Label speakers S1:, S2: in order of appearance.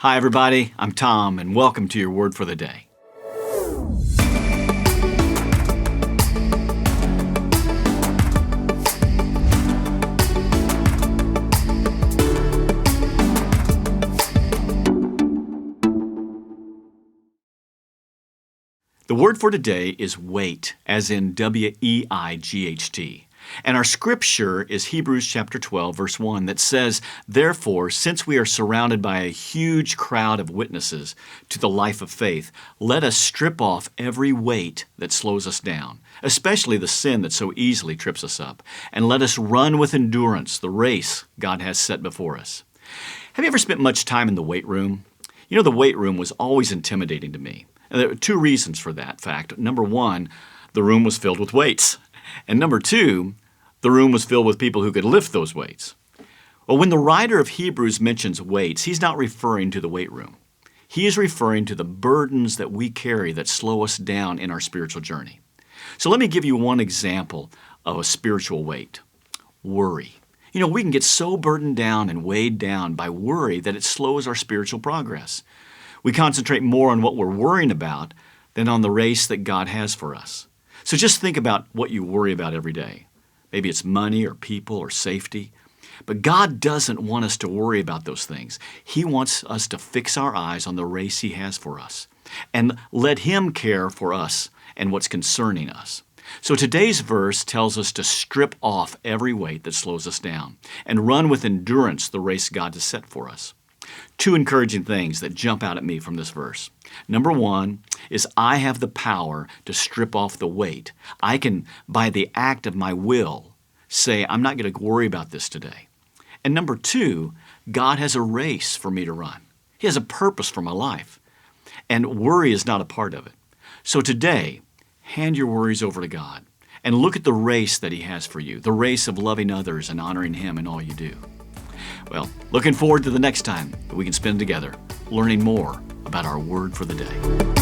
S1: Hi, everybody. I'm Tom, and welcome to your Word for the Day. The word for today is wait, as in W-E-I-G-H-T. And our scripture is Hebrews chapter 12, verse 1, that says, "Therefore, since we are surrounded by a huge crowd of witnesses to the life of faith, let us strip off every weight that slows us down, especially the sin that so easily trips us up, and let us run with endurance the race God has set before us." Have you ever spent much time in the weight room? You know, the weight room was always intimidating to me. And there are two reasons for that fact. Number one, the room was filled with weights. And number two, the room was filled with people who could lift those weights. Well, when the writer of Hebrews mentions weights, he's not referring to the weight room. He is referring to the burdens that we carry that slow us down in our spiritual journey. So let me give you one example of a spiritual weight: worry. You know, we can get so burdened down and weighed down by worry that it slows our spiritual progress. We concentrate more on what we're worrying about than on the race that God has for us. So just think about what you worry about every day. Maybe it's money or people or safety. But God doesn't want us to worry about those things. He wants us to fix our eyes on the race He has for us and let Him care for us and what's concerning us. So today's verse tells us to strip off every weight that slows us down and run with endurance the race God has set for us. Two encouraging things that jump out at me from this verse. Number one is I have the power to strip off the weight. I can, by the act of my will, say, I'm not going to worry about this today. And number two, God has a race for me to run. He has a purpose for my life. And worry is not a part of it. So today, hand your worries over to God and look at the race that He has for you, the race of loving others and honoring Him in all you do. Well, looking forward to the next time that we can spend together learning more about our word for the day.